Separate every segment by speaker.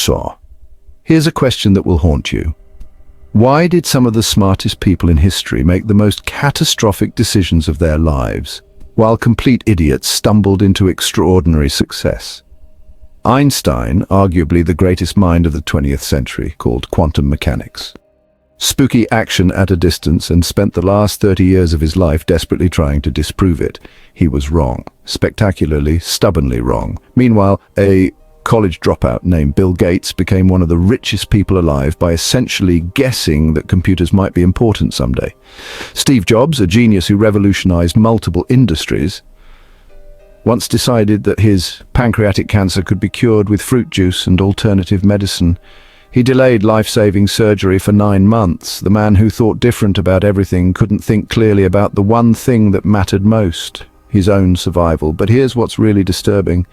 Speaker 1: saw. Here's a question that will haunt you. Why did some of the smartest people in history make the most catastrophic decisions of their lives, while complete idiots stumbled into extraordinary success? Einstein, arguably the greatest mind of the 20th century, called quantum mechanics. Spooky action at a distance, and spent the last 30 years of his life desperately trying to disprove it. He was wrong. Spectacularly, stubbornly wrong. Meanwhile, a college dropout named Bill Gates became one of the richest people alive by essentially guessing that computers might be important someday. Steve Jobs, a genius who revolutionized multiple industries, once decided that his pancreatic cancer could be cured with fruit juice and alternative medicine. He delayed life-saving surgery for 9 months. The man who thought different about everything couldn't think clearly about the one thing that mattered most, his own survival. But here's what's really disturbing.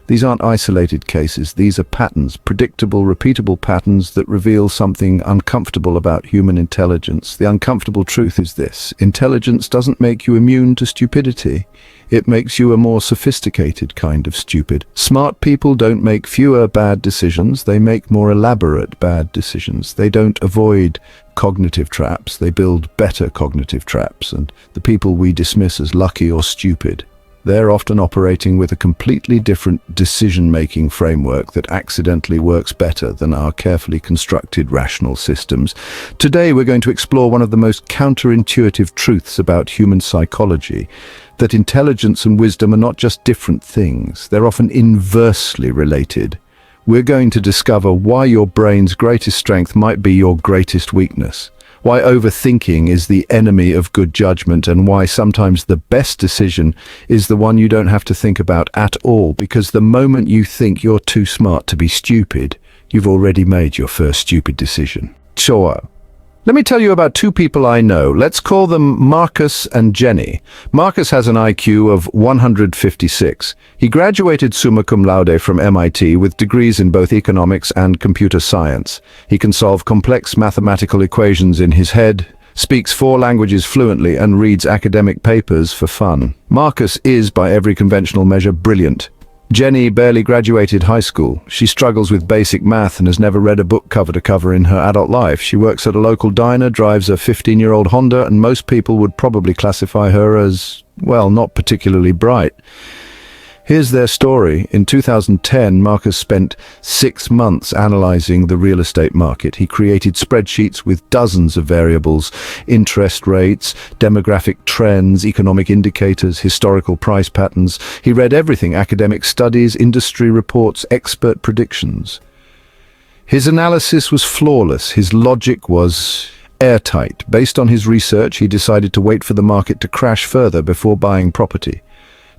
Speaker 1: These aren't isolated cases. These are patterns, predictable, repeatable patterns that reveal something uncomfortable about human intelligence. The uncomfortable truth is this: intelligence doesn't make you immune to stupidity. It makes you a more sophisticated kind of stupid. Smart people don't make fewer bad decisions, they make more elaborate bad decisions. They don't avoid cognitive traps, they build better cognitive traps. And the people we dismiss as lucky or stupid, they're often operating with a completely different decision-making framework that accidentally works better than our carefully constructed rational systems. Today we're going to explore one of the most counterintuitive truths about human psychology, that intelligence and wisdom are not just different things, they're often inversely related. We're going to discover why your brain's greatest strength might be your greatest weakness, why overthinking is the enemy of good judgment, and why sometimes the best decision is the one you don't have to think about at all, because the moment you think you're too smart to be stupid, you've already made your first stupid decision. Sure. Let me tell you about 2 people I know. Let's call them Marcus and Jenny. Marcus has an IQ of 156. He graduated summa cum laude from MIT with degrees in both economics and computer science. He can solve complex mathematical equations in his head, speaks 4 languages fluently, and reads academic papers for fun. Marcus is, by every conventional measure, brilliant. Jenny barely graduated high school. She struggles with basic math and has never read a book cover to cover in her adult life. She works at a local diner, drives a 15-year-old Honda, and most people would probably classify her as, well, not particularly bright. Here's their story. In 2010, Marcus spent 6 months analyzing the real estate market. He created spreadsheets with dozens of variables: interest rates, demographic trends, economic indicators, historical price patterns. He read everything: academic studies, industry reports, expert predictions. His analysis was flawless. His logic was airtight. Based on his research, he decided to wait for the market to crash further before buying property.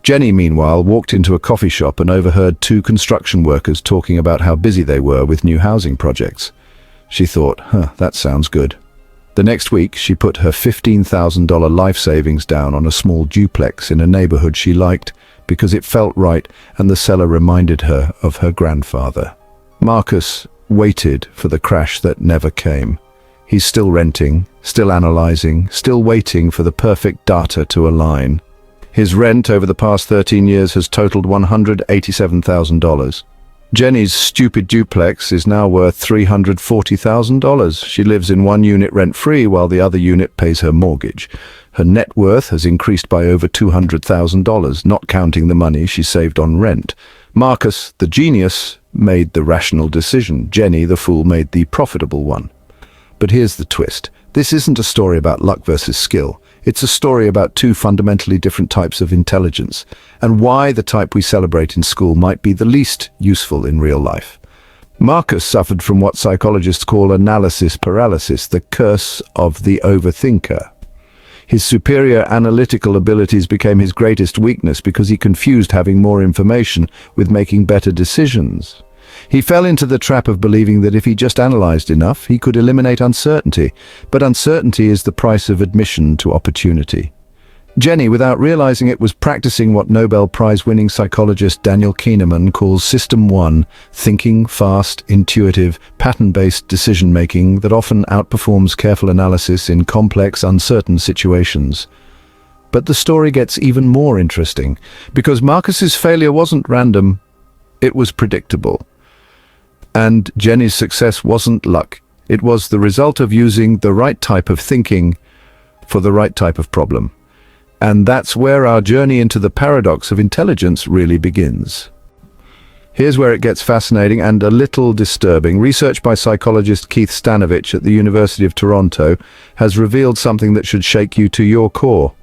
Speaker 1: Jenny, meanwhile, walked into a coffee shop and overheard 2 construction workers talking about how busy they were with new housing projects. She thought, that sounds good. The next week, she put her $15,000 life savings down on a small duplex in a neighborhood she liked because it felt right, and the seller reminded her of her grandfather. Marcus waited for the crash that never came. He's still renting, still analyzing, still waiting for the perfect data to align. His rent over the past 13 years has totaled $187,000. Jenny's stupid duplex is now worth $340,000. She lives in one unit rent-free while the other unit pays her mortgage. Her net worth has increased by over $200,000, not counting the money she saved on rent. Marcus, the genius, made the rational decision. Jenny, the fool, made the profitable one. But here's the twist. This isn't a story about luck versus skill. It's a story about 2 fundamentally different types of intelligence, and why the type we celebrate in school might be the least useful in real life. Marcus suffered from what psychologists call analysis paralysis, the curse of the overthinker. His superior analytical abilities became his greatest weakness because he confused having more information with making better decisions. He fell into the trap of believing that if he just analyzed enough, he could eliminate uncertainty. But uncertainty is the price of admission to opportunity. Jenny, without realizing it, was practicing what Nobel Prize-winning psychologist Daniel Kahneman calls System 1, thinking fast, intuitive, pattern-based decision-making that often outperforms careful analysis in complex, uncertain situations. But the story gets even more interesting, because Marcus's failure wasn't random, it was predictable. And Jenny's success wasn't luck. It was the result of using the right type of thinking for the right type of problem. And that's where our journey into the paradox of intelligence really begins. Here's where it gets fascinating and a little disturbing. Research by psychologist Keith Stanovich at the University of Toronto has revealed something that should shake you to your core.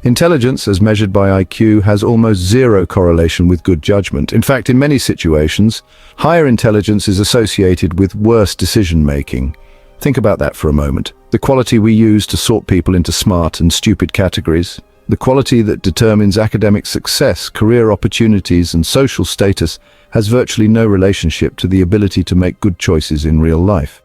Speaker 1: Intelligence, as measured by IQ, has almost zero correlation with good judgment. In fact, in many situations, higher intelligence is associated with worse decision-making. Think about that for a moment. The quality we use to sort people into smart and stupid categories, the quality that determines academic success, career opportunities, and social status has virtually no relationship to the ability to make good choices in real life.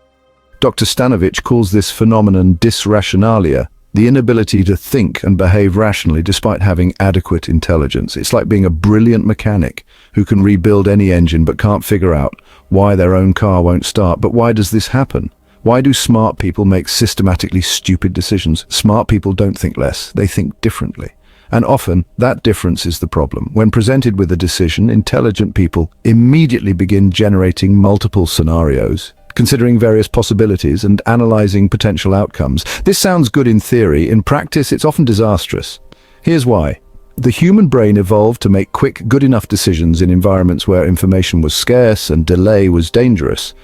Speaker 1: Dr. Stanovich calls this phenomenon disrationalia, the inability to think and behave rationally despite having adequate intelligence. It's like being a brilliant mechanic who can rebuild any engine but can't figure out why their own car won't start. But why does this happen? Why do smart people make systematically stupid decisions? Smart people don't think less, they think differently. And often, that difference is the problem. When presented with a decision, intelligent people immediately begin generating multiple scenarios, considering various possibilities and analyzing potential outcomes. This sounds good in theory. In practice, it's often disastrous. Here's why. The human brain evolved to make quick, good enough decisions in environments where information was scarce and delay was dangerous.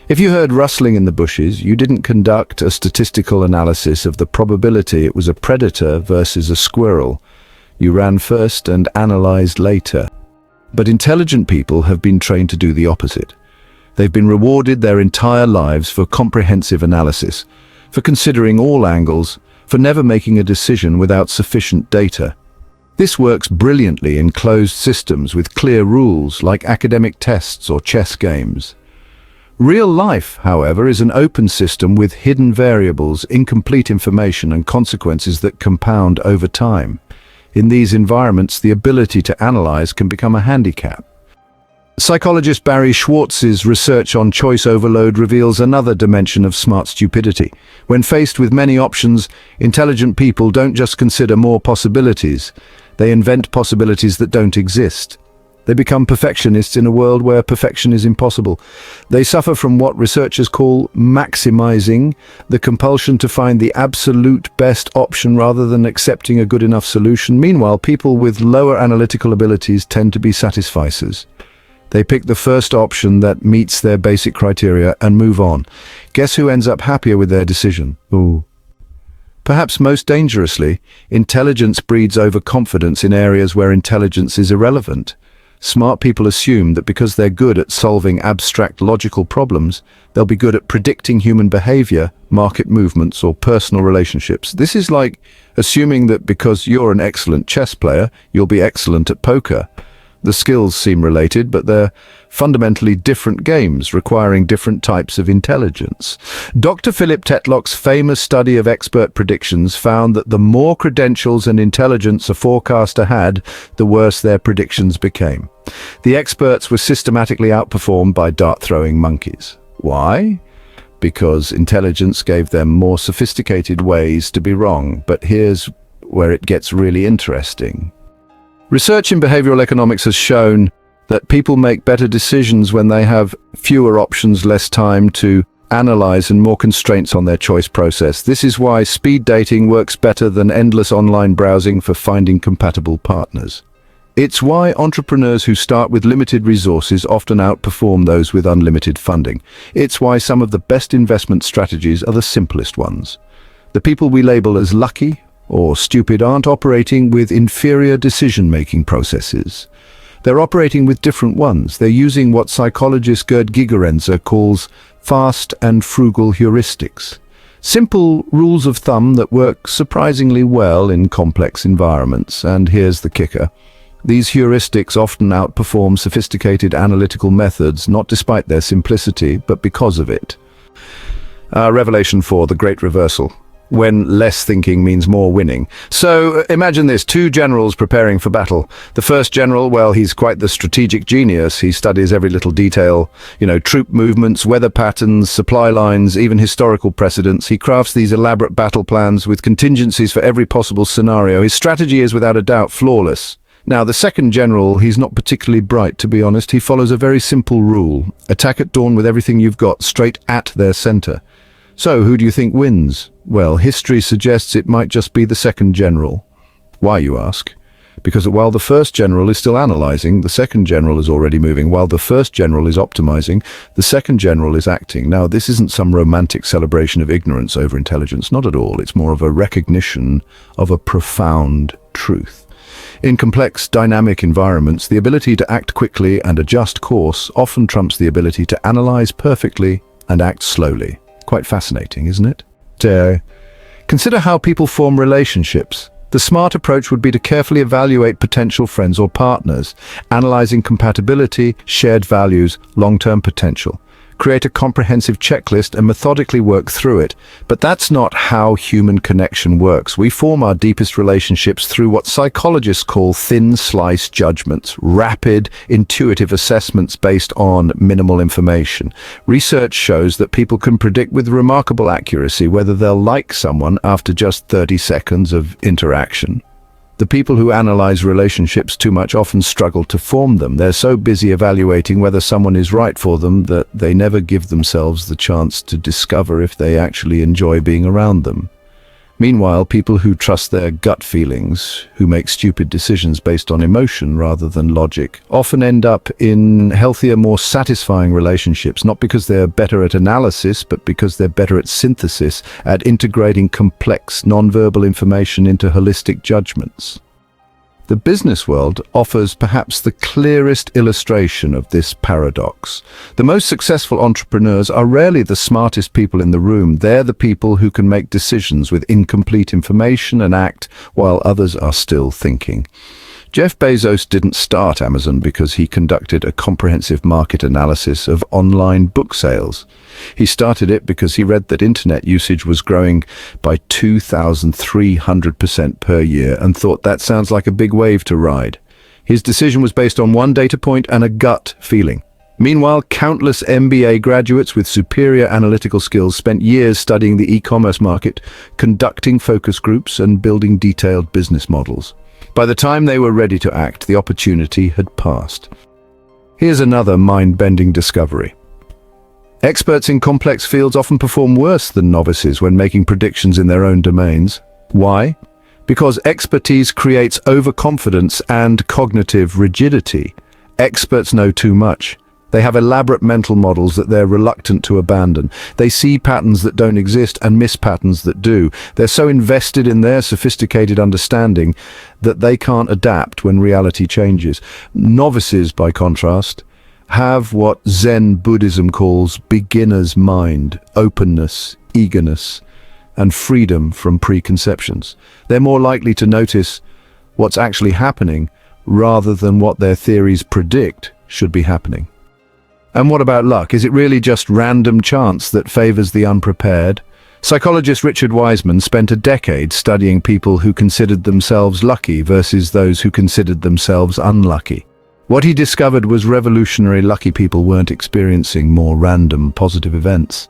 Speaker 1: If you heard rustling in the bushes, you didn't conduct a statistical analysis of the probability it was a predator versus a squirrel. You ran first and analyzed later. But intelligent people have been trained to do the opposite. They've been rewarded their entire lives for comprehensive analysis, for considering all angles, for never making a decision without sufficient data. This works brilliantly in closed systems with clear rules like academic tests or chess games. Real life, however, is an open system with hidden variables, incomplete information, and consequences that compound over time. In these environments, the ability to analyze can become a handicap. Psychologist Barry Schwartz's research on choice overload reveals another dimension of smart stupidity. When faced with many options, intelligent people don't just consider more possibilities, they invent possibilities that don't exist. They become perfectionists in a world where perfection is impossible. They suffer from what researchers call maximizing, the compulsion to find the absolute best option rather than accepting a good enough solution. Meanwhile, people with lower analytical abilities tend to be satisficers. They pick the first option that meets their basic criteria and move on. Guess who ends up happier with their decision? Ooh. Perhaps most dangerously, intelligence breeds overconfidence in areas where intelligence is irrelevant. Smart people assume that because they're good at solving abstract logical problems, they'll be good at predicting human behavior, market movements, or personal relationships. This is like assuming that because you're an excellent chess player, you'll be excellent at poker. The skills seem related, but they're fundamentally different games, requiring different types of intelligence. Dr. Philip Tetlock's famous study of expert predictions found that the more credentials and intelligence a forecaster had, the worse their predictions became. The experts were systematically outperformed by dart-throwing monkeys. Why? Because intelligence gave them more sophisticated ways to be wrong. But here's where it gets really interesting. Research in behavioral economics has shown that people make better decisions when they have fewer options, less time to analyze, and more constraints on their choice process. This is why speed dating works better than endless online browsing for finding compatible partners. It's why entrepreneurs who start with limited resources often outperform those with unlimited funding. It's why some of the best investment strategies are the simplest ones. The people we label as lucky or stupid aren't operating with inferior decision-making processes. They're operating with different ones. They're using what psychologist Gerd Gigerenzer calls fast and frugal heuristics. Simple rules of thumb that work surprisingly well in complex environments. And here's the kicker. These heuristics often outperform sophisticated analytical methods, not despite their simplicity, but because of it. Revelation 4, the Great Reversal. When less thinking means more winning. So imagine this, two generals preparing for battle. The first general, well, he's quite the strategic genius. He studies every little detail, troop movements, weather patterns, supply lines, even historical precedents. He crafts these elaborate battle plans with contingencies for every possible scenario. His strategy is without a doubt flawless. Now, the second general, he's not particularly bright, to be honest. He follows a very simple rule. Attack at dawn with everything you've got, straight at their center. So, who do you think wins? Well, history suggests it might just be the second general. Why, you ask? Because while the first general is still analyzing, the second general is already moving. While the first general is optimizing, the second general is acting. Now, this isn't some romantic celebration of ignorance over intelligence, not at all. It's more of a recognition of a profound truth. In complex, dynamic environments, the ability to act quickly and adjust course often trumps the ability to analyze perfectly and act slowly. Quite fascinating, isn't it? Consider how people form relationships. The smart approach would be to carefully evaluate potential friends or partners, analyzing compatibility, shared values, long-term potential. Create a comprehensive checklist and methodically work through it. But that's not how human connection works. We form our deepest relationships through what psychologists call thin slice judgments, rapid, intuitive assessments based on minimal information. Research shows that people can predict with remarkable accuracy whether they'll like someone after just 30 seconds of interaction. The people who analyze relationships too much often struggle to form them. They're so busy evaluating whether someone is right for them that they never give themselves the chance to discover if they actually enjoy being around them. Meanwhile, people who trust their gut feelings, who make stupid decisions based on emotion rather than logic, often end up in healthier, more satisfying relationships, not because they're better at analysis, but because they're better at synthesis, at integrating complex, nonverbal information into holistic judgments. The business world offers perhaps the clearest illustration of this paradox. The most successful entrepreneurs are rarely the smartest people in the room. They're the people who can make decisions with incomplete information and act while others are still thinking. Jeff Bezos didn't start Amazon because he conducted a comprehensive market analysis of online book sales. He started it because he read that internet usage was growing by 2,300% per year and thought that sounds like a big wave to ride. His decision was based on one data point and a gut feeling. Meanwhile, countless MBA graduates with superior analytical skills spent years studying the e-commerce market, conducting focus groups and building detailed business models. By the time they were ready to act, the opportunity had passed. Here's another mind-bending discovery. Experts in complex fields often perform worse than novices when making predictions in their own domains. Why? Because expertise creates overconfidence and cognitive rigidity. Experts know too much. They have elaborate mental models that they're reluctant to abandon. They see patterns that don't exist and miss patterns that do. They're so invested in their sophisticated understanding that they can't adapt when reality changes. Novices, by contrast, have what Zen Buddhism calls beginner's mind, openness, eagerness, and freedom from preconceptions. They're more likely to notice what's actually happening rather than what their theories predict should be happening. And what about luck? Is it really just random chance that favors the unprepared? Psychologist Richard Wiseman spent a decade studying people who considered themselves lucky versus those who considered themselves unlucky. What he discovered was revolutionary. Lucky people weren't experiencing more random positive events.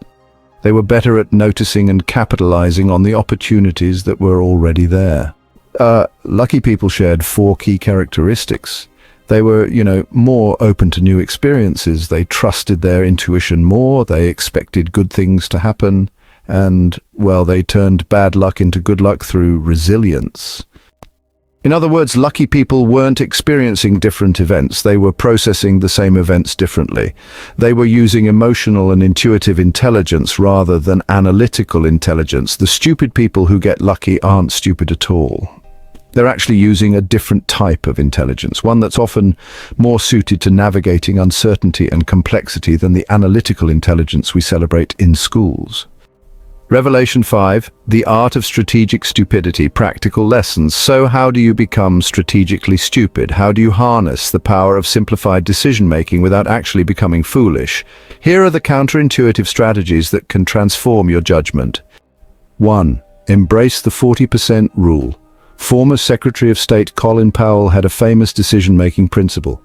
Speaker 1: They were better at noticing and capitalizing on the opportunities that were already there. Lucky people shared 4 key characteristics. They were, more open to new experiences. They trusted their intuition more. They expected good things to happen. And, they turned bad luck into good luck through resilience. In other words, lucky people weren't experiencing different events. They were processing the same events differently. They were using emotional and intuitive intelligence rather than analytical intelligence. The stupid people who get lucky aren't stupid at all. They're actually using a different type of intelligence, one that's often more suited to navigating uncertainty and complexity than the analytical intelligence we celebrate in schools. Revelation 5, The Art of Strategic Stupidity, Practical Lessons. So how do you become strategically stupid? How do you harness the power of simplified decision-making without actually becoming foolish? Here are the counterintuitive strategies that can transform your judgment. 1. Embrace the 40% rule. Former Secretary of State Colin Powell had a famous decision-making principle.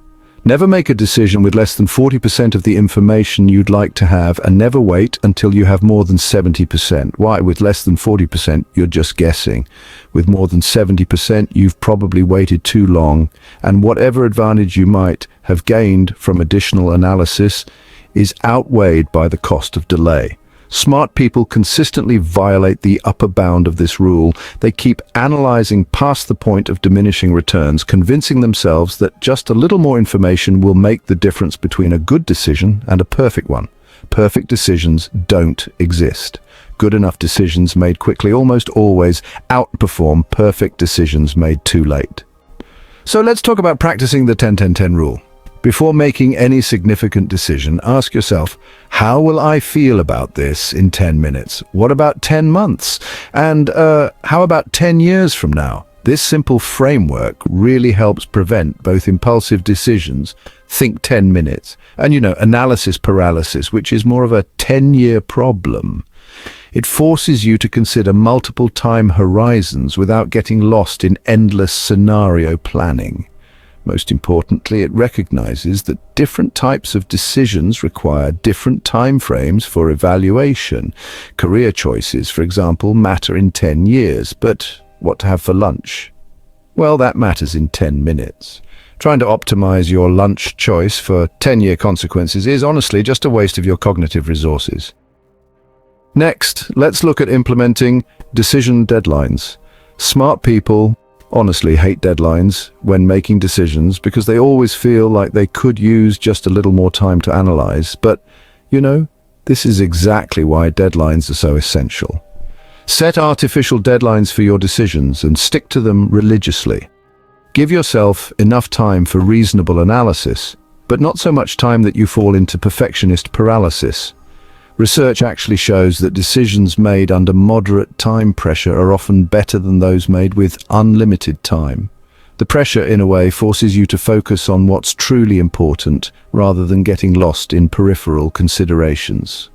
Speaker 1: Never make a decision with less than 40% of the information you'd like to have, and never wait until you have more than 70%. Why? With less than 40%, you're just guessing. With more than 70%, you've probably waited too long, and whatever advantage you might have gained from additional analysis is outweighed by the cost of delay. Smart people consistently violate the upper bound of this rule. They keep analyzing past the point of diminishing returns, convincing themselves that just a little more information will make the difference between a good decision and a perfect one. Perfect decisions don't exist. Good enough decisions made quickly almost always outperform perfect decisions made too late. So let's talk about practicing the 10-10-10 rule. Before making any significant decision, ask yourself, how will I feel about this in 10 minutes? What about 10 months? And how about 10 years from now? This simple framework really helps prevent both impulsive decisions, think 10 minutes, and analysis paralysis, which is more of a 10-year problem. It forces you to consider multiple time horizons without getting lost in endless scenario planning. Most importantly, it recognizes that different types of decisions require different time frames for evaluation. Career choices, for example, matter in 10 years, but what to have for lunch? Well, that matters in 10 minutes. Trying to optimize your lunch choice for 10-year consequences is honestly just a waste of your cognitive resources. Next, let's look at implementing decision deadlines. Smart people honestly hate deadlines when making decisions because they always feel like they could use just a little more time to analyze. But, this is exactly why deadlines are so essential. Set artificial deadlines for your decisions and stick to them religiously. Give yourself enough time for reasonable analysis, but not so much time that you fall into perfectionist paralysis. Research actually shows that decisions made under moderate time pressure are often better than those made with unlimited time. The pressure, in a way, forces you to focus on what's truly important rather than getting lost in peripheral considerations.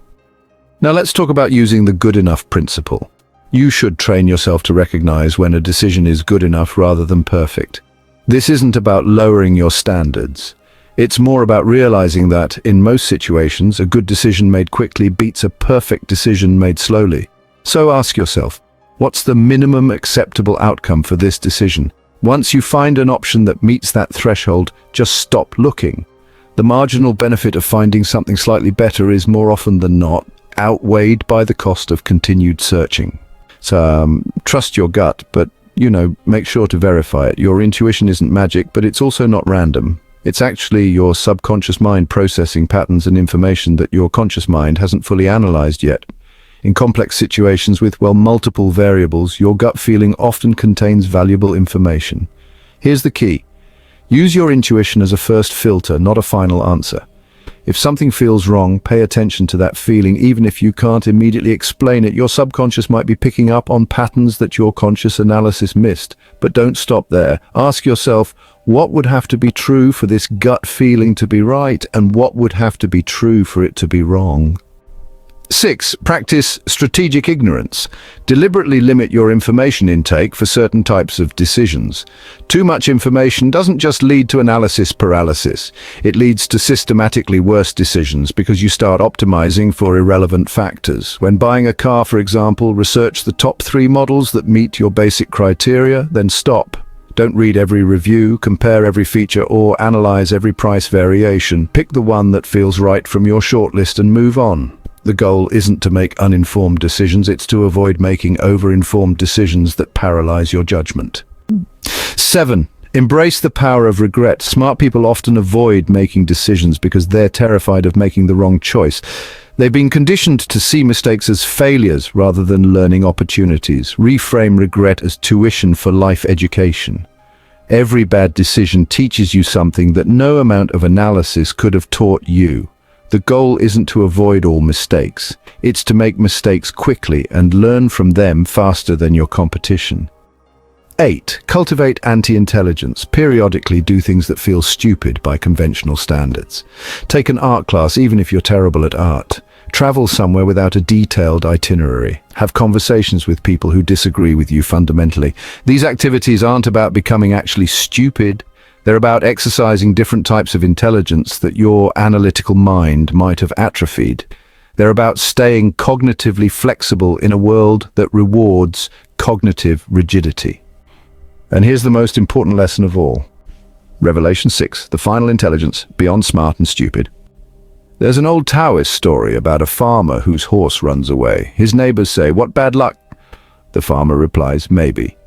Speaker 1: Now let's talk about using the good enough principle. You should train yourself to recognize when a decision is good enough rather than perfect. This isn't about lowering your standards. It's more about realizing that, in most situations, a good decision made quickly beats a perfect decision made slowly. So ask yourself, what's the minimum acceptable outcome for this decision? Once you find an option that meets that threshold, just stop looking. The marginal benefit of finding something slightly better is more often than not outweighed by the cost of continued searching. So trust your gut, but make sure to verify it. Your intuition isn't magic, but it's also not random. It's actually your subconscious mind processing patterns and information that your conscious mind hasn't fully analyzed yet. In complex situations with, multiple variables, your gut feeling often contains valuable information. Here's the key. Use your intuition as a first filter, not a final answer. If something feels wrong, pay attention to that feeling. Even if you can't immediately explain it, your subconscious might be picking up on patterns that your conscious analysis missed. But don't stop there. Ask yourself, what would have to be true for this gut feeling to be right, and what would have to be true for it to be wrong? 6. Practice strategic ignorance. Deliberately limit your information intake for certain types of decisions. Too much information doesn't just lead to analysis paralysis. It leads to systematically worse decisions because you start optimizing for irrelevant factors. When buying a car, for example, research the top 3 models that meet your basic criteria, then stop. Don't read every review, compare every feature, or analyze every price variation. Pick the one that feels right from your shortlist and move on. The goal isn't to make uninformed decisions, it's to avoid making over-informed decisions that paralyze your judgment. 7. Embrace the power of regret. Smart people often avoid making decisions because they're terrified of making the wrong choice. They've been conditioned to see mistakes as failures rather than learning opportunities. Reframe regret as tuition for life education. Every bad decision teaches you something that no amount of analysis could have taught you. The goal isn't to avoid all mistakes. It's to make mistakes quickly and learn from them faster than your competition. 8. Cultivate anti-intelligence. Periodically do things that feel stupid by conventional standards. Take an art class even if you're terrible at art. Travel somewhere without a detailed itinerary. Have conversations with people who disagree with you fundamentally. These activities aren't about becoming actually stupid. They're about exercising different types of intelligence that your analytical mind might have atrophied. They're about staying cognitively flexible in a world that rewards cognitive rigidity. And here's the most important lesson of all. Revelation 6, the final intelligence, beyond smart and stupid. There's an old Taoist story about a farmer whose horse runs away. His neighbors say, "What bad luck?" The farmer replies, "Maybe."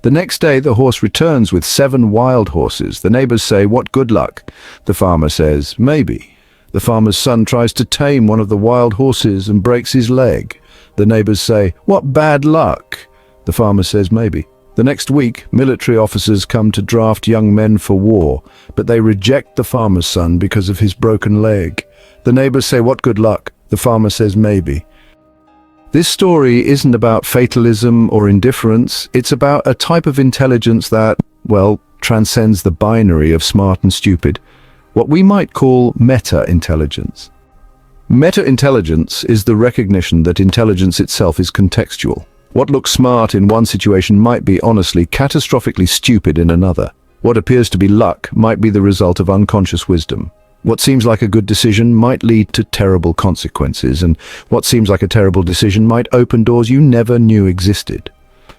Speaker 1: The next day, the horse returns with 7 wild horses. The neighbors say, "What good luck?" The farmer says, "Maybe." The farmer's son tries to tame one of the wild horses and breaks his leg. The neighbors say, "What bad luck?" The farmer says, "Maybe." The next week, military officers come to draft young men for war, but they reject the farmer's son because of his broken leg. The neighbors say, "What good luck?" The farmer says, "Maybe." This story isn't about fatalism or indifference. It's about a type of intelligence that, well, transcends the binary of smart and stupid. What we might call meta-intelligence. Meta-intelligence is the recognition that intelligence itself is contextual. What looks smart in one situation might be, honestly, catastrophically stupid in another. What appears to be luck might be the result of unconscious wisdom. What seems like a good decision might lead to terrible consequences, and what seems like a terrible decision might open doors you never knew existed.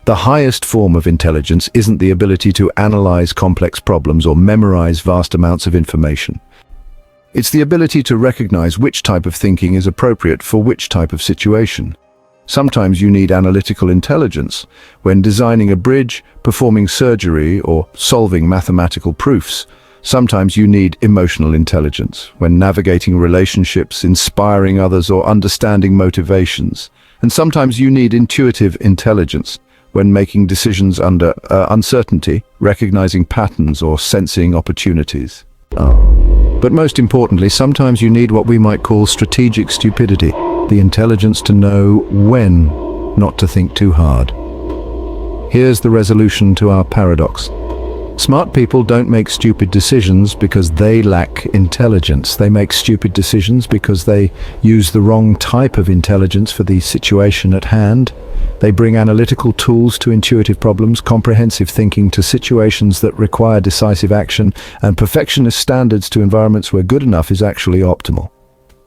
Speaker 1: The highest form of intelligence isn't the ability to analyze complex problems or memorize vast amounts of information. It's the ability to recognize which type of thinking is appropriate for which type of situation. Sometimes you need analytical intelligence when designing a bridge, performing surgery, or solving mathematical proofs. Sometimes you need emotional intelligence when navigating relationships, inspiring others, or understanding motivations. And sometimes you need intuitive intelligence when making decisions under uncertainty, recognizing patterns, or sensing opportunities. But most importantly, sometimes you need what we might call strategic stupidity, the intelligence to know when not to think too hard. Here's the resolution to our paradox. Smart people don't make stupid decisions because they lack intelligence. They make stupid decisions because they use the wrong type of intelligence for the situation at hand. They bring analytical tools to intuitive problems, comprehensive thinking to situations that require decisive action, and perfectionist standards to environments where good enough is actually optimal.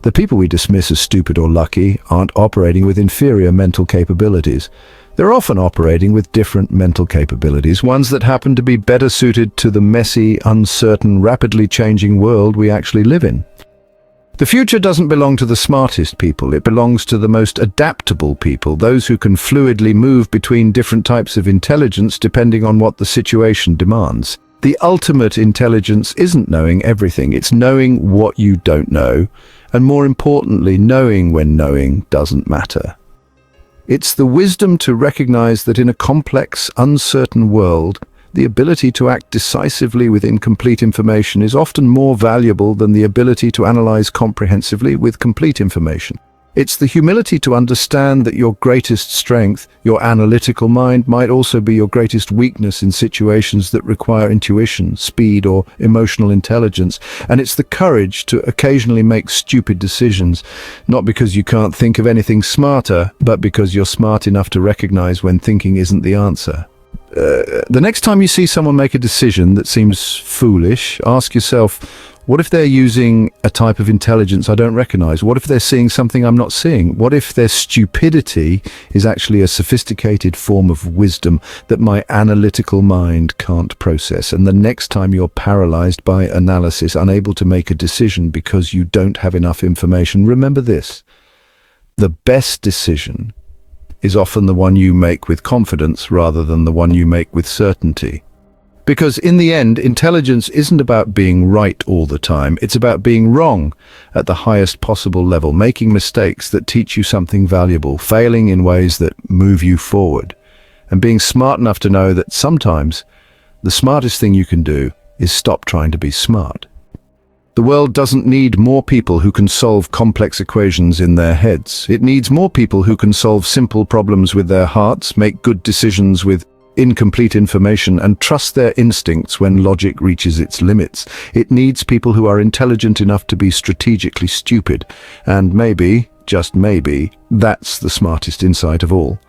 Speaker 1: The people we dismiss as stupid or lucky aren't operating with inferior mental capabilities. They're often operating with different mental capabilities, ones that happen to be better suited to the messy, uncertain, rapidly changing world we actually live in. The future doesn't belong to the smartest people. It belongs to the most adaptable people, those who can fluidly move between different types of intelligence depending on what the situation demands. The ultimate intelligence isn't knowing everything. It's knowing what you don't know, and more importantly, knowing when knowing doesn't matter. It's the wisdom to recognize that in a complex, uncertain world, the ability to act decisively with incomplete information is often more valuable than the ability to analyze comprehensively with complete information. It's the humility to understand that your greatest strength, your analytical mind, might also be your greatest weakness in situations that require intuition, speed, or emotional intelligence. And it's the courage to occasionally make stupid decisions, not because you can't think of anything smarter, but because you're smart enough to recognize when thinking isn't the answer. The next time you see someone make a decision that seems foolish, ask yourself, what if they're using a type of intelligence I don't recognize? What if they're seeing something I'm not seeing? What if their stupidity is actually a sophisticated form of wisdom that my analytical mind can't process? And the next time you're paralyzed by analysis, unable to make a decision because you don't have enough information, remember this: the best decision is often the one you make with confidence rather than the one you make with certainty. Because in the end, intelligence isn't about being right all the time. It's about being wrong at the highest possible level, making mistakes that teach you something valuable, failing in ways that move you forward, and being smart enough to know that sometimes the smartest thing you can do is stop trying to be smart. The world doesn't need more people who can solve complex equations in their heads. It needs more people who can solve simple problems with their hearts, make good decisions with incomplete information, and trust their instincts when logic reaches its limits. It needs people who are intelligent enough to be strategically stupid. And maybe, just maybe, that's the smartest insight of all.